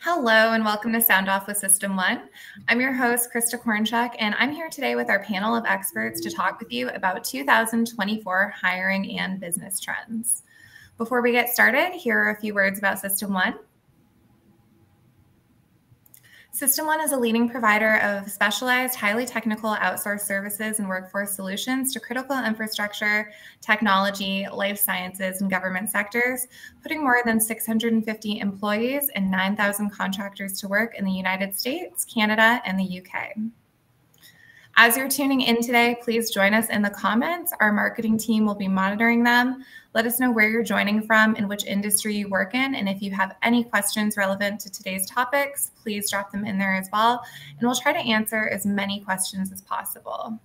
Hello and welcome to Sound Off with System One. I'm your host, Krista Kornchuk, and I'm here today with our panel of experts to talk with you about 2024 hiring and business trends. Before we get started, here are a few words about System One. System One is a leading provider of specialized, highly technical outsourced services and workforce solutions to critical infrastructure, technology, life sciences, and government sectors, putting more than 650 employees and 9,000 contractors to work in the United States, Canada, and the UK. As you're tuning in today, please join us in the comments. Our marketing team will be monitoring them. Let us know where you're joining from and which industry you work in. And if you have any questions relevant to today's topics, please drop them in there as well. And we'll try to answer as many questions as possible.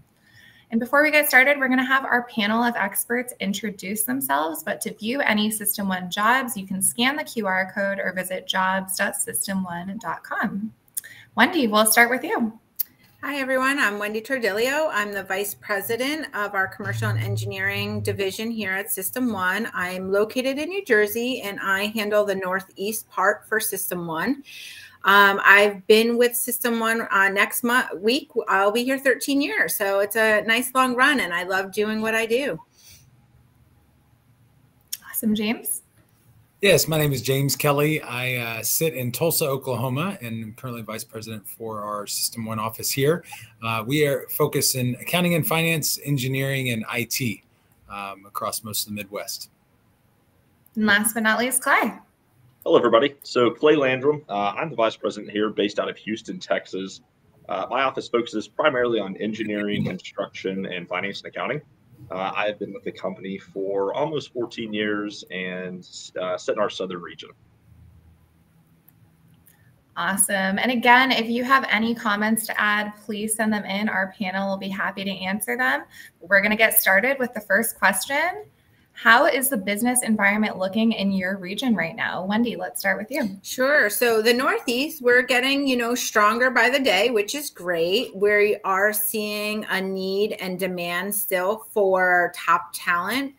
And before we get started, we're going to have our panel of experts introduce themselves. But to view any System One jobs, you can scan the QR code or visit jobs.system1.com. Wendy, we'll start with you. Hi, everyone. I'm Wendy Tordilio. I'm the Vice President of our Commercial and Engineering Division here at System One. I'm located in New Jersey, and I handle the Northeast part for System One. I've been with System One next week. I'll be here 13 years, so it's a nice long run, and I love doing what I do. Awesome. James? Yes, my name is James Kelly. I sit in Tulsa, Oklahoma, and I'm currently Vice President for our System One office here. We are focused in accounting and finance, engineering, and IT across most of the Midwest. And last but not least, Clay. Hello, everybody. So Clay Landrum, I'm the Vice President here based out of Houston, Texas. My office focuses primarily on engineering, construction, and finance and accounting. I've been with the company for almost 14 years and sit in our southern region. Awesome. And again, if you have any comments to add, please send them in. Our panel will be happy to answer them. We're going to get started with the first question. How is the business environment looking in your region right now? Wendy, let's start with you. Sure. So the Northeast, we're getting, stronger by the day, which is great. We are seeing a need and demand still for top talent.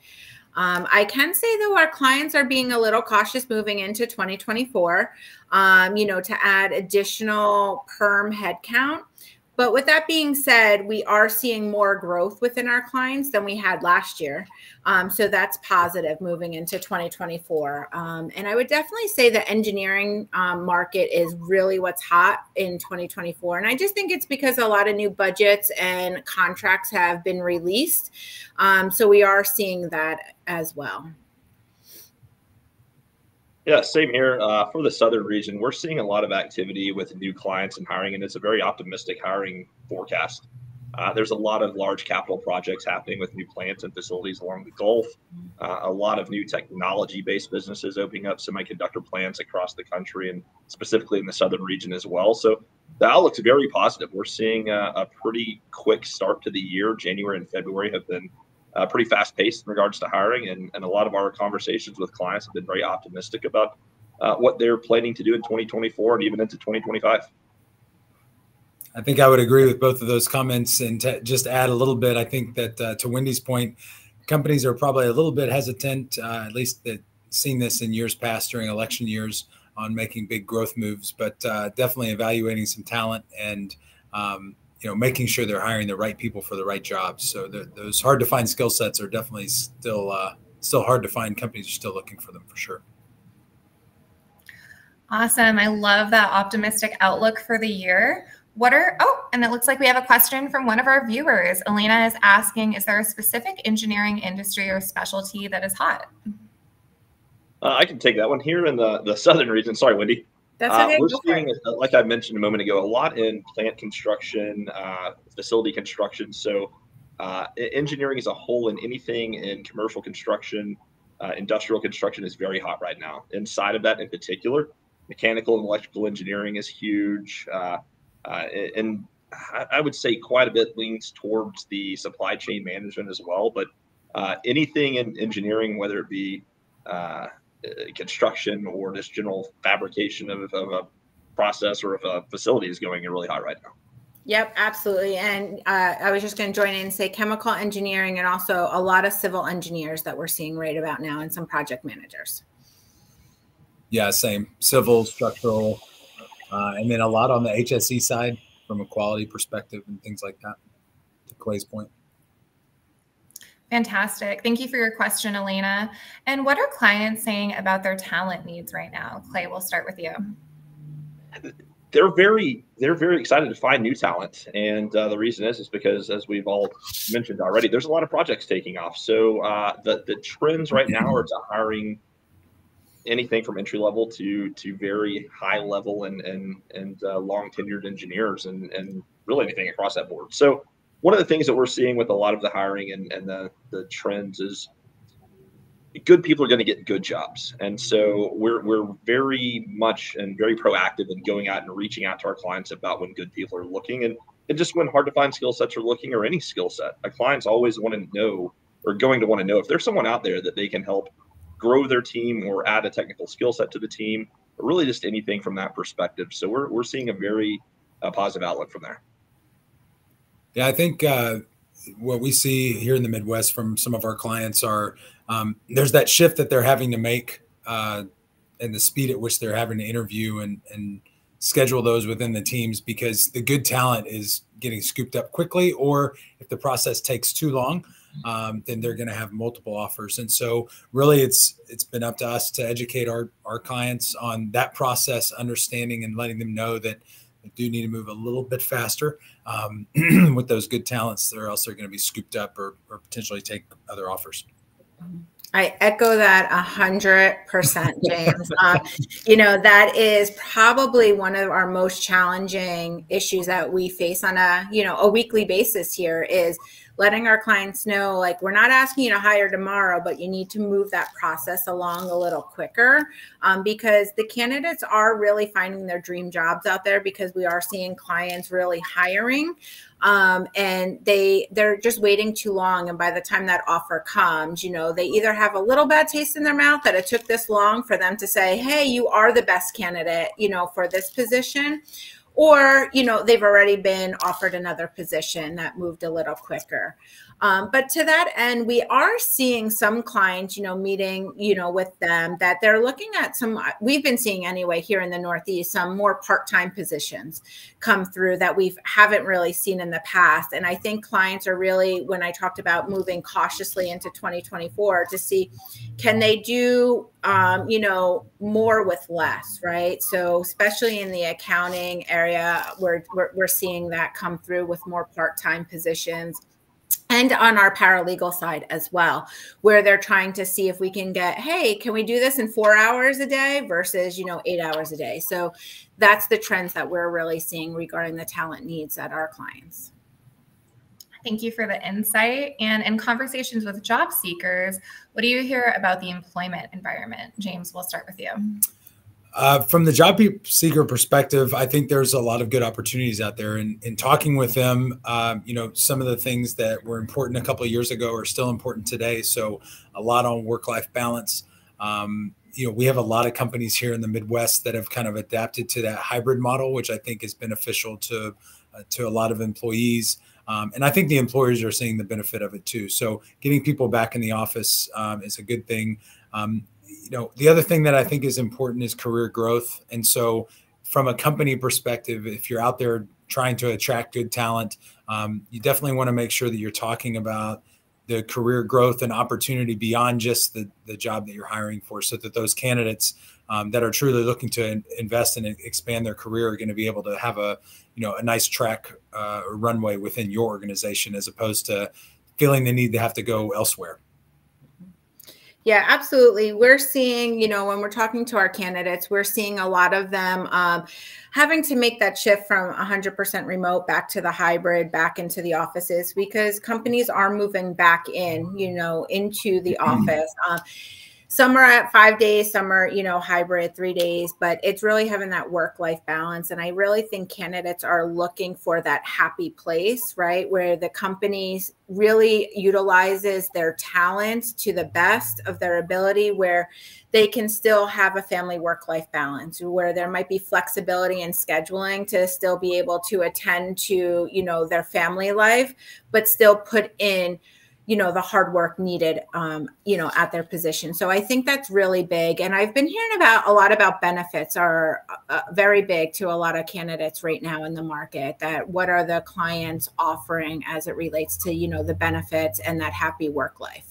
I can say, though, our clients are being a little cautious moving into 2024, to add additional perm headcount. But with that being said, we are seeing more growth within our clients than we had last year. So that's positive moving into 2024. And I would definitely say the engineering market is really what's hot in 2024. And I just think it's because a lot of new budgets and contracts have been released. So we are seeing that as well. Yeah, same here. For the southern region, we're seeing a lot of activity with new clients and hiring, and it's a very optimistic hiring forecast. There's a lot of large capital projects happening with new plants and facilities along the Gulf. A lot of new technology-based businesses opening up semiconductor plants across the country and specifically in the southern region as well. So the outlook's very positive. We're seeing a pretty quick start to the year. January and February have been pretty fast paced in regards to hiring. And a lot of our conversations with clients have been very optimistic about what they're planning to do in 2024 and even into 2025. I think I would agree with both of those comments. And to just add a little bit, I think that to Wendy's point, companies are probably a little bit hesitant, at least that seen this in years past during election years, on making big growth moves, but definitely evaluating some talent and making sure they're hiring the right people for the right jobs. So those hard to find skill sets are definitely still hard to find. Companies are still looking for them for sure. Awesome. I love that optimistic outlook for the year. And it looks like we have a question from one of our viewers. Elena is asking, is there a specific engineering industry or specialty that is hot? I can take that one here in the southern region. Sorry, Wendy. That's okay. We're seeing, like I mentioned a moment ago, a lot in plant construction, facility construction. So engineering as a whole and anything in commercial construction, industrial construction is very hot right now. Inside of that in particular, mechanical and electrical engineering is huge. And I would say quite a bit leans towards the supply chain management as well. But anything in engineering, whether it be construction or just general fabrication of a process or if a facility is going really hot right now. Yep, absolutely. And I was just going to join in and say chemical engineering and also a lot of civil engineers that we're seeing right about now and some project managers. Yeah, same. Civil, structural, and then a lot on the HSE side from a quality perspective and things like that, to Clay's point. Fantastic. Thank you for your question, Elena. And what are clients saying about their talent needs right now? Clay, we'll start with you. They're very excited to find new talent, and the reason is because, as we've all mentioned already, there's a lot of projects taking off. So the trends right now are to hiring anything from entry level to very high level and long tenured engineers, and really anything across that board. So one of the things that we're seeing with a lot of the hiring and the trends is good people are going to get good jobs. And so we're very much and very proactive in going out and reaching out to our clients about when good people are looking, and just when hard to find skill sets are looking, or any skill set. Our clients always want to know, or going to want to know, if there's someone out there that they can help grow their team or add a technical skill set to the team, or really just anything from that perspective. So we're seeing a very positive outlook from there. Yeah, I think what we see here in the Midwest from some of our clients are there's that shift that they're having to make and the speed at which they're having to interview and schedule those within the teams, because the good talent is getting scooped up quickly, or if the process takes too long, then they're going to have multiple offers. And so really it's been up to us to educate our clients on that process, understanding and letting them know that they do need to move a little bit faster with those good talents, or else they're going to be scooped up or potentially take other offers. I echo that 100%, James. That is probably one of our most challenging issues that we face on a weekly basis here, is letting our clients know, like, we're not asking you to hire tomorrow, but you need to move that process along a little quicker, because the candidates are really finding their dream jobs out there, because we are seeing clients really hiring. And they're just waiting too long. And by the time that offer comes, they either have a little bad taste in their mouth that it took this long for them to say, hey, you are the best candidate, for this position. Or, they've already been offered another position that moved a little quicker. But to that end, we are seeing some clients, meeting, with them, that they're looking at we've been seeing anyway here in the Northeast, some more part-time positions come through that we haven't really seen in the past. And I think clients are really, when I talked about moving cautiously into 2024, to see, can they do, more with less, right? So especially in the accounting area, we're seeing that come through with more part-time positions. And on our paralegal side as well, where they're trying to see if we can get, hey, can we do this in 4 hours a day versus, 8 hours a day? So that's the trends that we're really seeing regarding the talent needs at our clients. Thank you for the insight. And in conversations with job seekers, what do you hear about the employment environment? James, we'll start with you. From the job seeker perspective, I think there's a lot of good opportunities out there. And in talking with them, some of the things that were important a couple of years ago are still important today. So a lot on work-life balance. We have a lot of companies here in the Midwest that have kind of adapted to that hybrid model, which I think is beneficial to a lot of employees. And I think the employers are seeing the benefit of it too. So getting people back in the office is a good thing. The other thing that I think is important is career growth. And so from a company perspective, if you're out there trying to attract good talent, you definitely want to make sure that you're talking about the career growth and opportunity beyond just the job that you're hiring for, so that those candidates that are truly looking to invest and expand their career are going to be able to have a nice track or runway within your organization, as opposed to feeling the need to have to go elsewhere. Yeah, absolutely. We're seeing, when we're talking to our candidates, we're seeing a lot of them having to make that shift from 100% remote back to the hybrid, back into the offices, because companies are moving back in, into the office. Some are at 5 days, some are, hybrid 3 days, but it's really having that work-life balance. And I really think candidates are looking for that happy place, right? Where the companies really utilizes their talent to the best of their ability, where they can still have a family work-life balance, where there might be flexibility in scheduling to still be able to attend to, their family life, but still put in the hard work needed, at their position. So I think that's really big. And I've been hearing a lot about benefits are very big to a lot of candidates right now in the market. That what are the clients offering as it relates to, the benefits and that happy work life?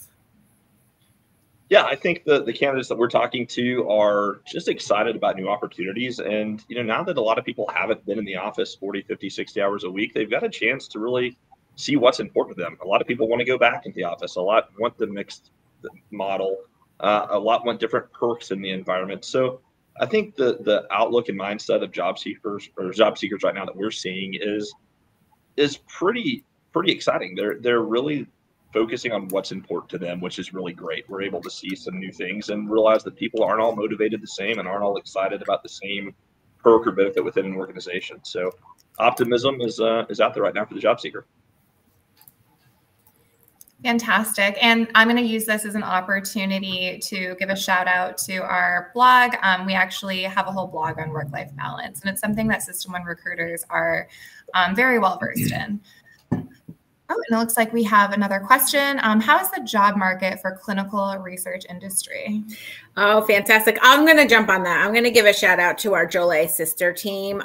Yeah, I think the candidates that we're talking to are just excited about new opportunities. And, now that a lot of people haven't been in the office 40, 50, 60 hours a week, they've got a chance to really see what's important to them. A lot of people want to go back into the office. A lot want the mixed model. A lot want different perks in the environment. So I think the outlook and mindset of job seekers right now that we're seeing is pretty exciting. They're really focusing on what's important to them, which is really great. We're able to see some new things and realize that people aren't all motivated the same and aren't all excited about the same perk or benefit within an organization. So optimism is out there right now for the job seeker. Fantastic. And I'm going to use this as an opportunity to give a shout out to our blog. We actually have a whole blog on work-life balance, and it's something that System 1 recruiters are very well versed in. Oh, and it looks like we have another question. How is the job market for clinical research industry? Oh, fantastic. I'm going to jump on that. I'm going to give a shout out to our Jolie sister team.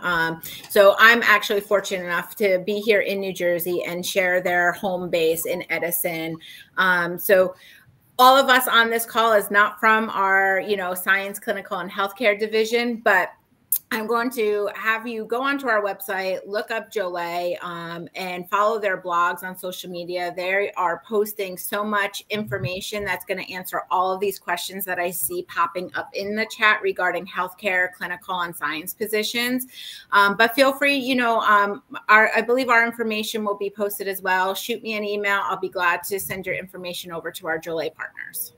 So I'm actually fortunate enough to be here in New Jersey and share their home base in Edison. So all of us on this call is not from our, science, clinical, and healthcare division, but I'm going to have you go onto our website, look up Jolie, and follow their blogs on social media. They are posting so much information that's going to answer all of these questions that I see popping up in the chat regarding healthcare, clinical, and science positions. But feel free, I believe our information will be posted as well. Shoot me an email. I'll be glad to send your information over to our Jolie partners.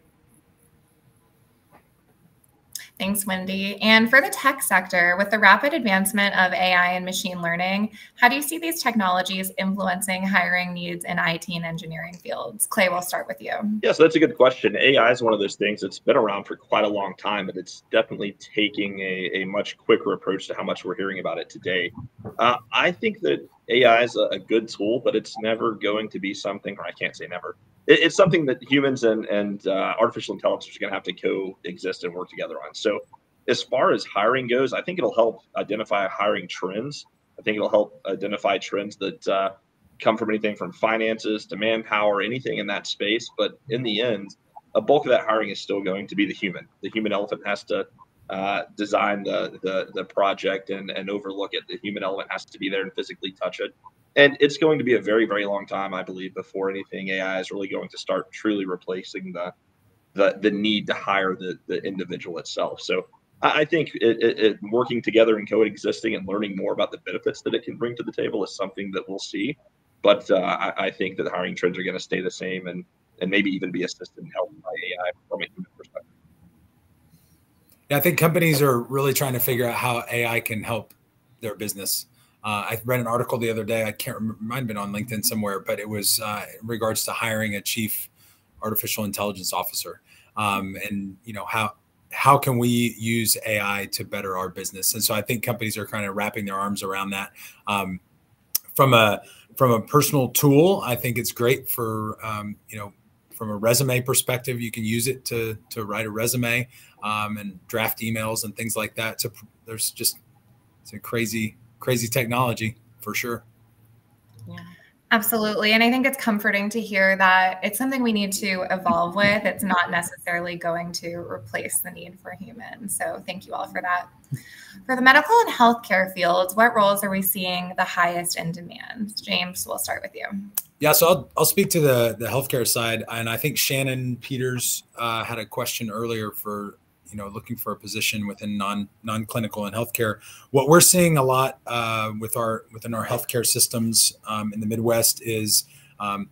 Thanks, Wendy. And for the tech sector, with the rapid advancement of AI and machine learning, how do you see these technologies influencing hiring needs in IT and engineering fields? Clay, we'll start with you. Yeah, so that's a good question. AI is one of those things that's been around for quite a long time, but it's definitely taking a much quicker approach to how much we're hearing about it today. I think that AI is a good tool, but it's never going to be something, or I can't say never. It's something that humans and artificial intelligence are going to have to coexist and work together on. So as far as hiring goes, I think it'll help identify hiring trends. I think it'll help identify trends that come from anything from finances to manpower, anything in that space. But in the end, a bulk of that hiring is still going to be the human. The human element has to design the project and overlook it. The human element has to be there and physically touch it. And it's going to be a very, very long time, I believe, before anything AI is really going to start truly replacing the need to hire the individual itself. So I think it working together and coexisting and learning more about the benefits that it can bring to the table is something that we'll see. But I think that the hiring trends are going to stay the same and maybe even be assisted and helped by AI from a human perspective. Yeah, I think companies are really trying to figure out how AI can help their business. I read an article the other day. I can't remember, it might have been on LinkedIn somewhere, but it was in regards to hiring a chief artificial intelligence officer. And how can we use AI to better our business? And so I think companies are kind of wrapping their arms around that. From a personal tool, I think it's great for from a resume perspective. You can use it to write a resume and draft emails and things like that. So it's a crazy technology for sure. Yeah, absolutely. And I think it's comforting to hear that it's something we need to evolve with. It's not necessarily going to replace the need for humans. So thank you all for that. For the medical and healthcare fields, what roles are we seeing the highest in demand? James, we'll start with you. Yeah, so I'll speak to the healthcare side. And I think Shannon Peters had a question earlier for looking for a position within non-clinical and healthcare. What we're seeing a lot within our healthcare systems in the Midwest is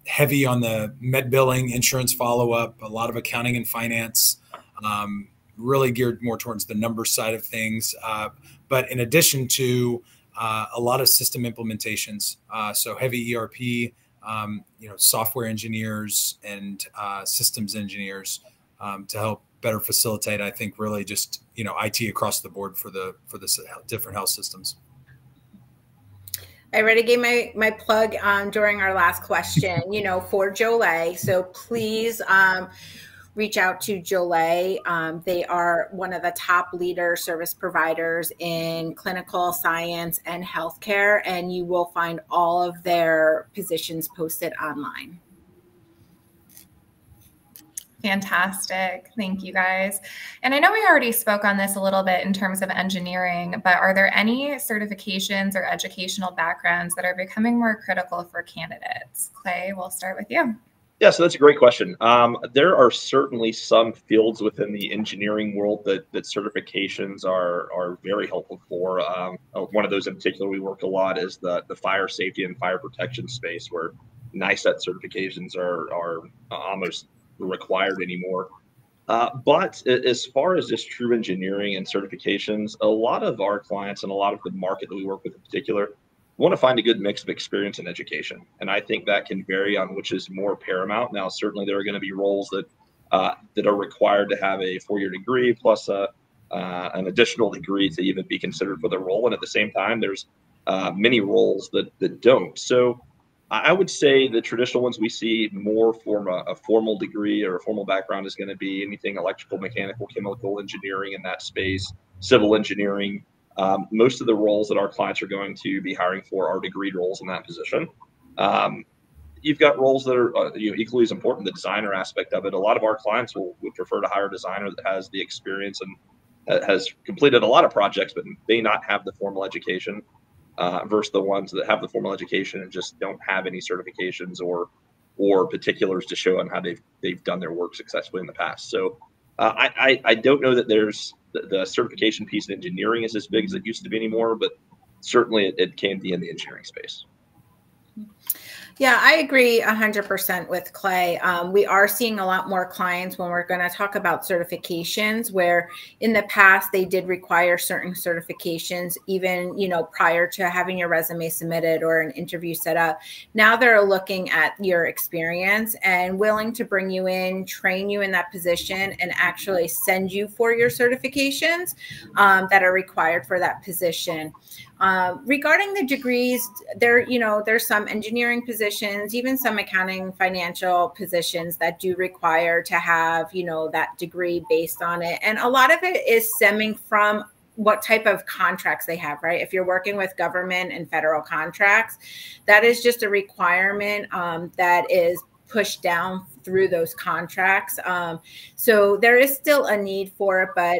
heavy on the med billing, insurance follow-up, a lot of accounting and finance, really geared more towards the numbers side of things. But in addition to a lot of system implementations, so heavy ERP, software engineers and systems engineers to help better facilitate, I think, really just, IT across the board for the different health systems. I already gave my plug during our last question, for Jolay. So please reach out to Jolay. They are one of the top leader service providers in clinical science and healthcare, and you will find all of their positions posted online. Fantastic. Thank you, guys. And I know we already spoke on this a little bit in terms of engineering, but are there any certifications or educational backgrounds that are becoming more critical for candidates? Clay, we'll start with you. Yeah, so that's a great question. There are certainly some fields within the engineering world that certifications are very helpful for. One of those in particular we work a lot is the fire safety and fire protection space, where NICET certifications are almost required anymore. But as far as just true engineering and certifications, a lot of our clients and a lot of the market that we work with in particular want to find a good mix of experience and education. And I think that can vary on which is more paramount. Now, certainly there are going to be roles that are required to have a 4-year degree plus an additional degree to even be considered for the role. And at the same time, there's many roles that don't. So I would say the traditional ones we see more from a formal degree or a formal background is going to be anything electrical, mechanical, chemical engineering in that space, civil engineering. Most of the roles that our clients are going to be hiring for are degreed roles in that position. You've got roles that are equally as important, the designer aspect of it. A lot of our clients would prefer to hire a designer that has the experience and has completed a lot of projects, but may not have the formal education. Versus the ones that have the formal education and just don't have any certifications or particulars to show on how they've done their work successfully in the past. So I don't know that there's the certification piece in engineering is as big as it used to be anymore, but certainly it can be in the engineering space. Yeah, I agree 100% with Clay. We are seeing a lot more clients when we're going to talk about certifications, where in the past they did require certain certifications, even, prior to having your resume submitted or an interview set up. Now they're looking at your experience and willing to bring you in, train you in that position, and actually send you for your certifications that are required for that position. Regarding the degrees, there's some engineering positions, even some accounting, financial positions that do require to have, that degree based on it. And a lot of it is stemming from what type of contracts they have, right? If you're working with government and federal contracts, that is just a requirement that is pushed down through those contracts. So there is still a need for it. But,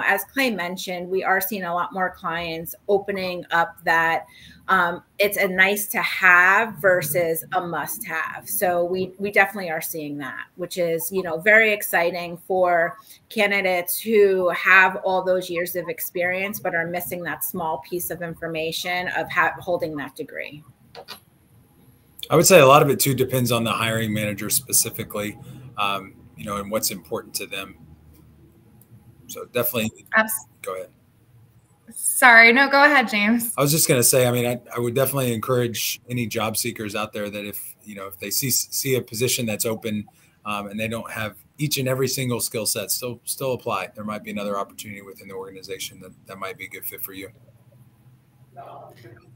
as Clay mentioned, we are seeing a lot more clients opening up that it's a nice to have versus a must have. So we definitely are seeing that, which is, very exciting for candidates who have all those years of experience, but are missing that small piece of information of holding that degree. I would say a lot of it too depends on the hiring manager specifically, and what's important to them. So definitely, go ahead. Sorry, no, go ahead, James. I was just going to say, I would definitely encourage any job seekers out there that if they see a position that's open and they don't have each and every single skill set, still apply. There might be another opportunity within the organization that might be a good fit for you.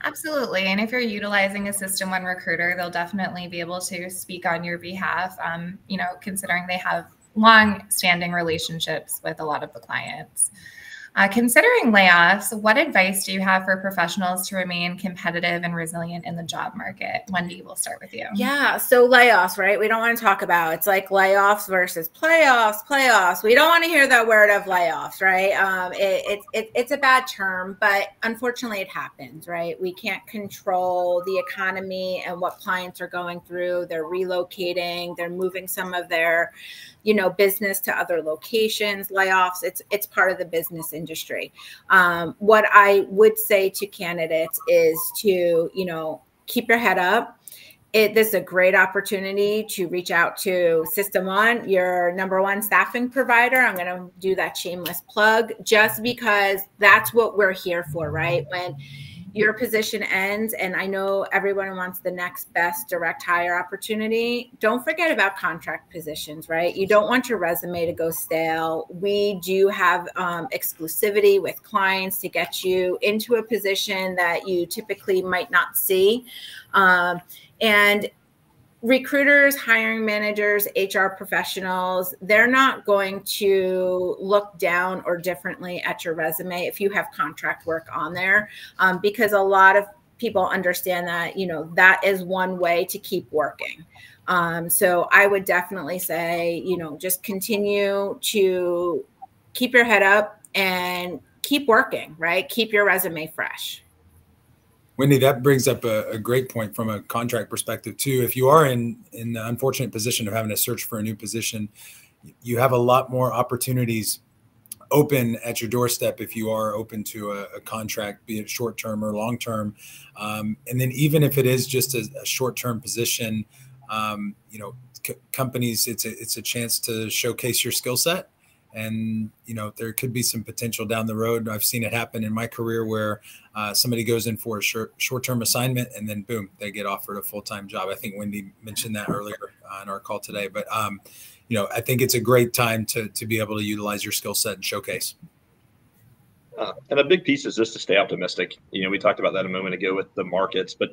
Absolutely. And if you're utilizing a System 1 recruiter, they'll definitely be able to speak on your behalf, considering they have long-standing relationships with a lot of the clients. Considering layoffs, what advice do you have for professionals to remain competitive and resilient in the job market? Wendy, we'll start with you. Yeah. So layoffs, right? We don't want to talk about, it's like layoffs versus playoffs. We don't want to hear that word of layoffs, right? It's a bad term, but unfortunately it happens, right? We can't control the economy and what clients are going through. They're relocating, they're moving some of their, business to other locations. Layoffs, it's part of the business industry. What I would say to candidates is to, keep your head up. This is a great opportunity to reach out to System 1, your #1 staffing provider. I'm going to do that shameless plug just because that's what we're here for, right? When your position ends, and I know everyone wants the next best direct hire opportunity, don't forget about contract positions, right? You don't want your resume to go stale. We do have exclusivity with clients to get you into a position that you typically might not see. And recruiters, hiring managers, HR professionals, they're not going to look down or differently at your resume if you have contract work on there, because a lot of people understand that, you know, that is one way to keep working. So I would definitely say, you know, just continue to keep your head up and keep working, right? Keep your resume fresh. Wendy, that brings up a great point from a contract perspective too. If you are in the unfortunate position of having to search for a new position, you have a lot more opportunities open at your doorstep if you are open to a contract, be it short-term or long-term. And then even if it is just a short-term position, you know, companies, it's a chance to showcase your skill set. And, you know, there could be some potential down the road. I've seen it happen in my career where somebody goes in for a short-term assignment and then boom, they get offered a full-time job. I think Wendy mentioned that earlier in our call today. But, you know, I think it's a great time to be able to utilize your skill set and showcase. And a big piece is just to stay optimistic. You know, we talked about that a moment ago with the markets, but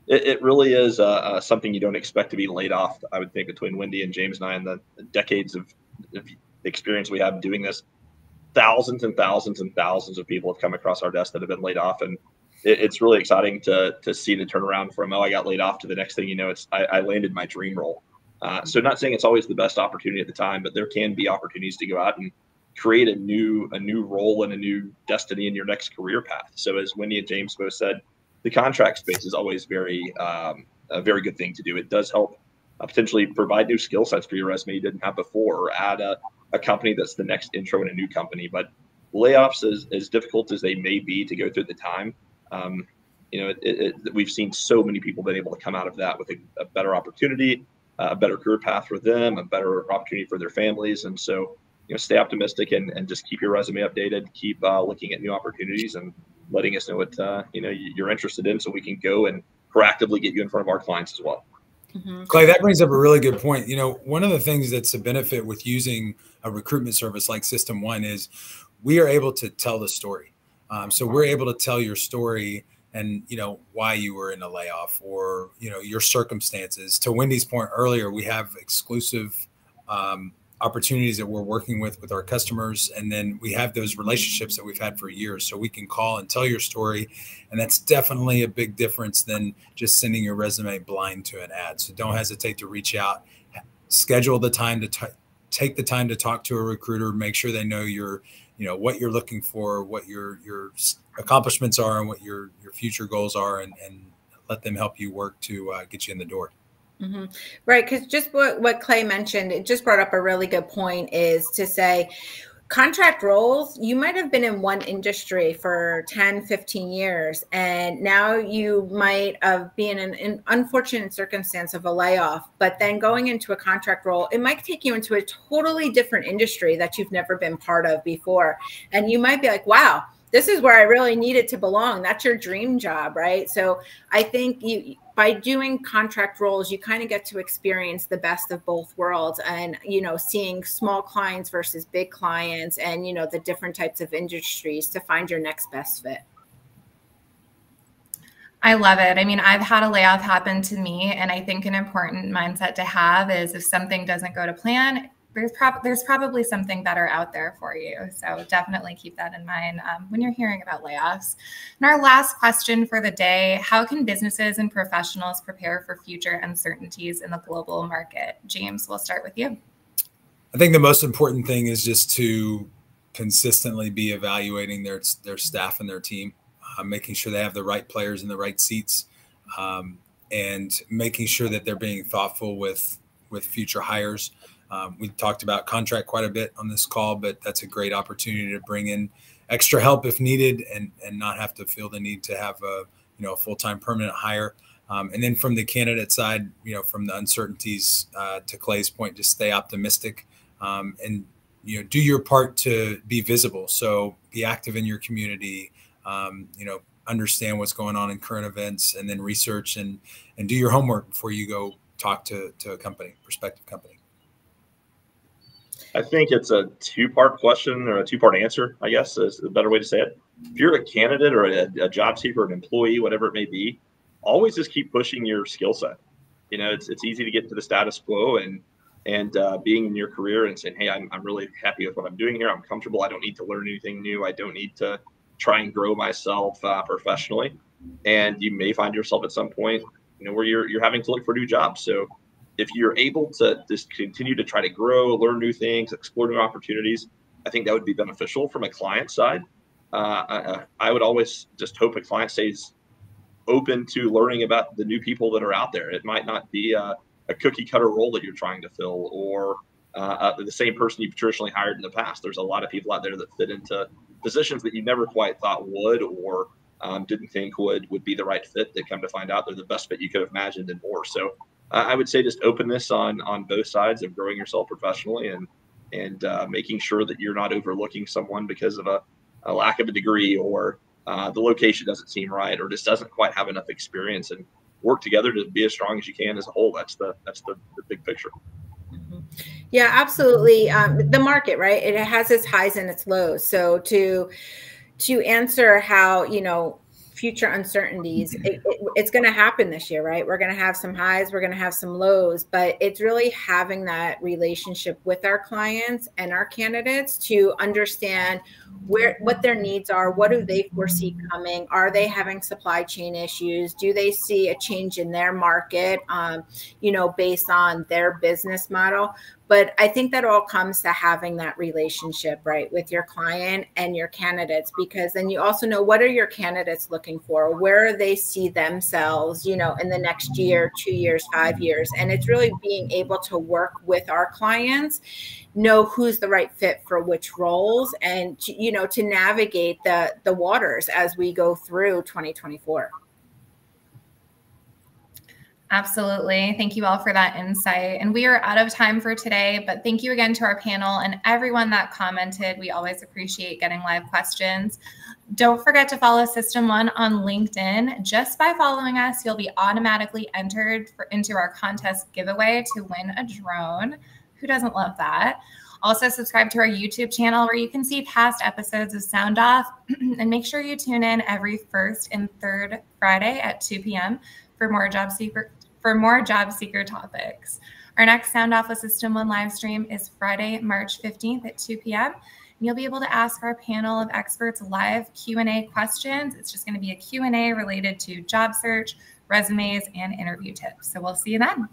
it really is something you don't expect to be laid off. I would think between Wendy and James and I and the decades of experience we have doing this, thousands and thousands and thousands of people have come across our desk that have been laid off. And it's really exciting to see the turnaround from, oh, I got laid off, to the next thing you know, it's I landed my dream role. So not saying it's always the best opportunity at the time, but there can be opportunities to go out and create a new role and a new destiny in your next career path. So as Wendy and James both said, the contract space is always a very good thing to do. It does help potentially provide new skill sets for your resume you didn't have before, or add a company that's the next intro in a new company. But layoffs, as difficult as they may be to go through at the time, you know, we've seen so many people been able to come out of that with a better opportunity, a better career path for them, a better opportunity for their families. And so, you know, stay optimistic and just keep your resume updated, keep looking at new opportunities and letting us know what, you know, you're interested in, so we can go and proactively get you in front of our clients as well. Mm-hmm. Clay, that brings up a really good point. You know, one of the things that's a benefit with using a recruitment service like System One is we are able to tell the story. So we're able to tell your story and, you know, why you were in a layoff, or, you know, your circumstances. To Wendy's point earlier, we have exclusive opportunities that we're working with our customers. And then we have those relationships that we've had for years. So we can call and tell your story. And that's definitely a big difference than just sending your resume blind to an ad. So don't hesitate to reach out, schedule the time to take the time to talk to a recruiter, make sure they know your, you know, what you're looking for, what your accomplishments are, and what your future goals are, and let them help you work to get you in the door. Mm-hmm. Right. Because just what Clay mentioned, it just brought up a really good point, is to say contract roles, you might have been in one industry for 10, 15 years, and now you might have been in an unfortunate circumstance of a layoff, but then going into a contract role, it might take you into a totally different industry that you've never been part of before. And you might be like, wow, this is where I really needed to belong. That's your dream job, right? So I think by doing contract roles, you kind of get to experience the best of both worlds, and, you know, seeing small clients versus big clients, and, you know, the different types of industries to find your next best fit. I love it. I mean, I've had a layoff happen to me, and I think an important mindset to have is if something doesn't go to plan, there's probably something better out there for you. So definitely keep that in mind when you're hearing about layoffs. And our last question for the day: how can businesses and professionals prepare for future uncertainties in the global market? James, we'll start with you. I think the most important thing is just to consistently be evaluating their staff and their team, making sure they have the right players in the right seats, and making sure that they're being thoughtful with future hires. We talked about contract quite a bit on this call, but that's a great opportunity to bring in extra help if needed, and not have to feel the need to have a full-time permanent hire. And then from the candidate side, you know, from the uncertainties, to Clay's point, just stay optimistic, and, you know, do your part to be visible. So be active in your community, you know, understand what's going on in current events, and then research and do your homework before you go talk to a company, prospective company? I think it's a two-part question, or a two-part answer, I guess is the better way to say it. If you're a candidate or a job seeker, an employee, whatever it may be, always just keep pushing your skill set. You know, it's easy to get to the status quo and being in your career and saying, hey, I'm really happy with what I'm doing here. I'm comfortable. I don't need to learn anything new. I don't need to try and grow myself professionally. And you may find yourself at some point, you know, where you're having to look for new jobs. So if you're able to just continue to try to grow, learn new things, explore new opportunities, I think that would be beneficial from a client side. I would always just hope a client stays open to learning about the new people that are out there. It might not be a cookie cutter role that you're trying to fill, or the same person you've traditionally hired in the past. There's a lot of people out there that fit into positions that you never quite thought would, or didn't think would be the right fit. They come to find out they're the best fit you could have imagined and more. So I would say just openness on both sides of growing yourself professionally, and making sure that you're not overlooking someone because of a lack of a degree, or the location doesn't seem right, or just doesn't quite have enough experience, and work together to be as strong as you can as a whole. That's the big picture. Yeah, absolutely. The market, right? It has its highs and its lows. So to answer how, you know, future uncertainties, it's going to happen this year, right? We're going to have some highs, we're going to have some lows, but it's really having that relationship with our clients and our candidates to understand what their needs are, what do they foresee coming, are they having supply chain issues, do they see a change in their market, you know, based on their business model. But I think that all comes to having that relationship, right, with your client and your candidates, because then you also know, what are your candidates looking for? Where they see themselves, you know, in the next year, 2 years, 5 years. And it's really being able to work with our clients, know who's the right fit for which roles, and to, you know, to navigate the waters as we go through 2024. Absolutely. Thank you all for that insight. And we are out of time for today, but thank you again to our panel and everyone that commented. We always appreciate getting live questions. Don't forget to follow System 1 on LinkedIn. Just by following us, you'll be automatically entered into our contest giveaway to win a drone. Who doesn't love that? Also, subscribe to our YouTube channel where you can see past episodes of Sound Off, and make sure you tune in every first and third Friday at 2 p.m. for more job seeker topics. Our next Sound Off with System 1 live stream is Friday, March 15th at 2 p.m. And you'll be able to ask our panel of experts live Q&A questions. It's just going to be a Q&A related to job search, resumes, and interview tips. So we'll see you then.